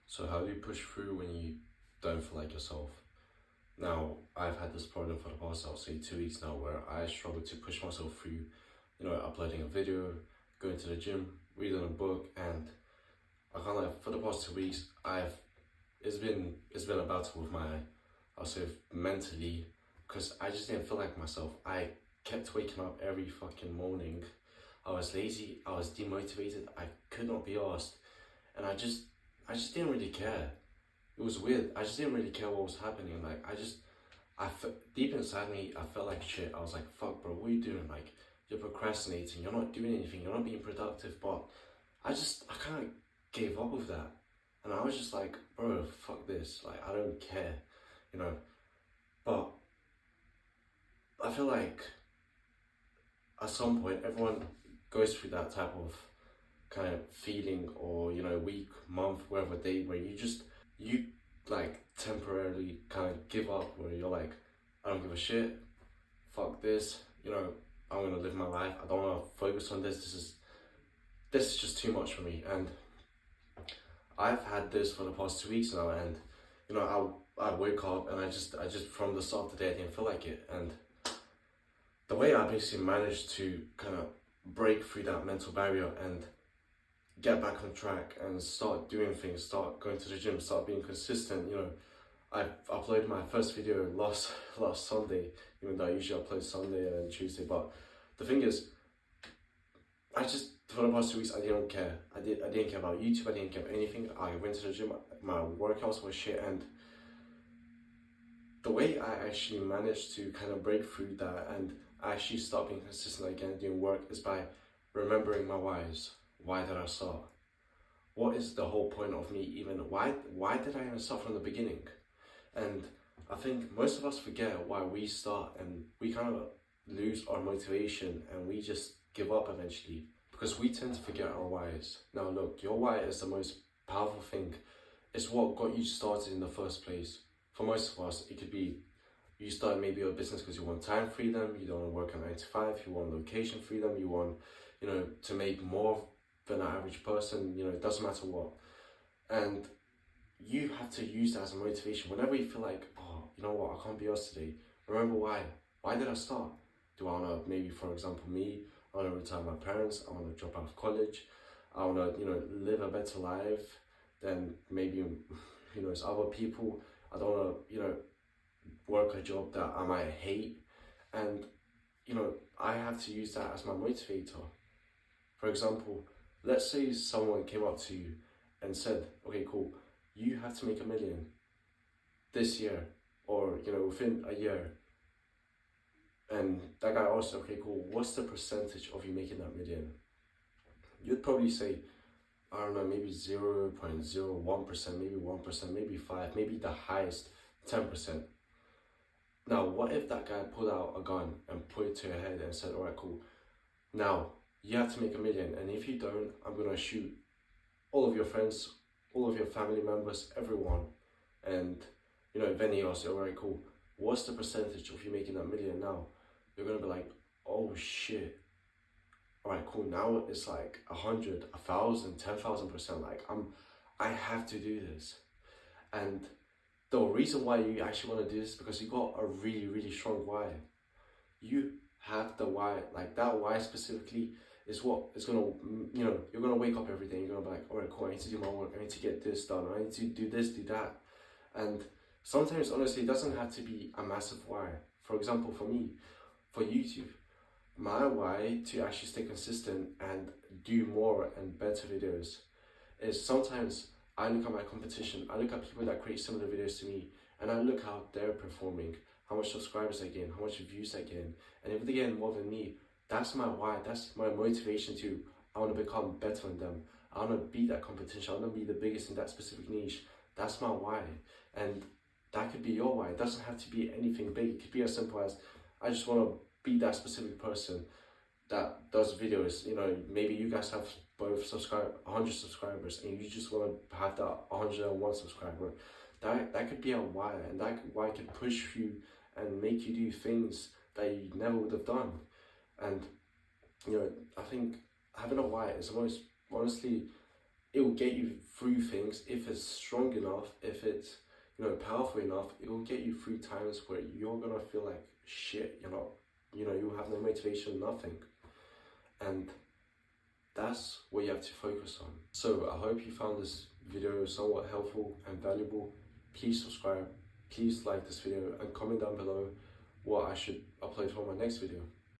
So how do you push through when you don't feel like yourself? Now, I've had this problem for the past, I'll say 2 weeks now, where I struggle to push myself through, uploading a video, going to the gym, reading a book, and I can't lie, for the past 2 weeks, it's been a battle with I'll say mentally, because I just didn't feel like myself. I kept waking up every fucking morning. I was lazy, I was demotivated, I could not be asked, and I just didn't really care. It was weird. I just didn't really care what was happening. Like deep inside me, I felt like shit. I was like, fuck, bro, what are you doing? Like, you're procrastinating. You're not doing anything. You're not being productive. But I kind of gave up with that, and I was just like, bro, fuck this. Like, I don't care, you know. But I feel like at some point, everyone goes through that type of kind of feeling, or week, month, whatever day, where you like temporarily kind of give up, where you're like, I don't give a shit, fuck this, I'm gonna live my life, I don't want to focus on this, this is just too much for me. And I've had this for the past 2 weeks now, and I wake up and I just from the start of the day I didn't feel like it. And the way I basically managed to kind of break through that mental barrier and get back on track and start doing things, start going to the gym, start being consistent. I uploaded my first video last Sunday, even though I usually upload Sunday and Tuesday. But the thing is, I just, for the past 2 weeks, I didn't care. I didn't care about YouTube. I didn't care about anything. I went to the gym. My workouts were shit, and the way I actually managed to kind of break through that and actually start being consistent again, doing work, is by remembering my whys. Why did I start? What is the whole point of me even? Why did I even start from the beginning? And I think most of us forget why we start, and we kind of lose our motivation and we just give up eventually because we tend to forget our whys. Now look, your why is the most powerful thing. It's what got you started in the first place. For most of us, it could be you started maybe a business because you want time freedom, you don't want to work a 9 to 5, you want location freedom, you want, to make more than an average person, it doesn't matter what. And you have to use that as a motivation. Whenever you feel like, oh, you know what, I can't be asked today, remember why. Why did I start? Do I want to, maybe for example me, I want to retire my parents, I want to drop out of college, I want to, live a better life than maybe, it's other people. I don't want to, work a job that I might hate. And, I have to use that as my motivator. For example, let's say someone came up to you and said, okay, cool, you have to make 1 million this year, or, within a year. And that guy asked, okay, cool, what's the percentage of you making that 1 million? You'd probably say, I don't know, maybe 0.01%, maybe 1%, maybe 5%, maybe the highest 10%. Now, what if that guy pulled out a gun and put it to your head and said, all right, cool, now you have to make 1 million, and if you don't, I'm gonna shoot all of your friends, all of your family members, everyone. And then he asks you, all right, cool, what's the percentage of you making that 1 million now? You're gonna be like, oh shit. All right, cool. Now it's like 100, 1,000, 10,000%. Like I have to do this. And the reason why you actually want to do this is because you got a really, really strong why. You have the why. Like that why specifically is what is gonna, you're gonna wake up every day. You're gonna be like, all right, cool. I need to do my work. I need to get this done. I need to do this, do that. And sometimes, honestly, it doesn't have to be a massive why. For example, for me, for YouTube, my why to actually stay consistent and do more and better videos is sometimes I look at my competition, I look at people that create similar videos to me, and I look how they're performing, how much subscribers they gain, how much views they gain, and if they gain more than me, that's my why, that's my motivation to, I want to become better than them, I want to beat that competition, I want to be the biggest in that specific niche. That's my why. And that could be your why. It doesn't have to be anything big. It could be as simple as, I just want to be that specific person that does videos. Maybe you guys have both 100 subscribers, and you just want to have that 101 subscriber. That could be a why, and that why could push you and make you do things that you never would have done. And I think having a why is the most, honestly, it will get you through things if it's strong enough, if it's, you know, powerful enough. It will get you through times where you're gonna feel like shit, you know, you have no motivation, nothing. And that's what you have to focus on. So I hope you found this video somewhat helpful and valuable. Please subscribe, please like this video, and comment down below what I should upload for my next video.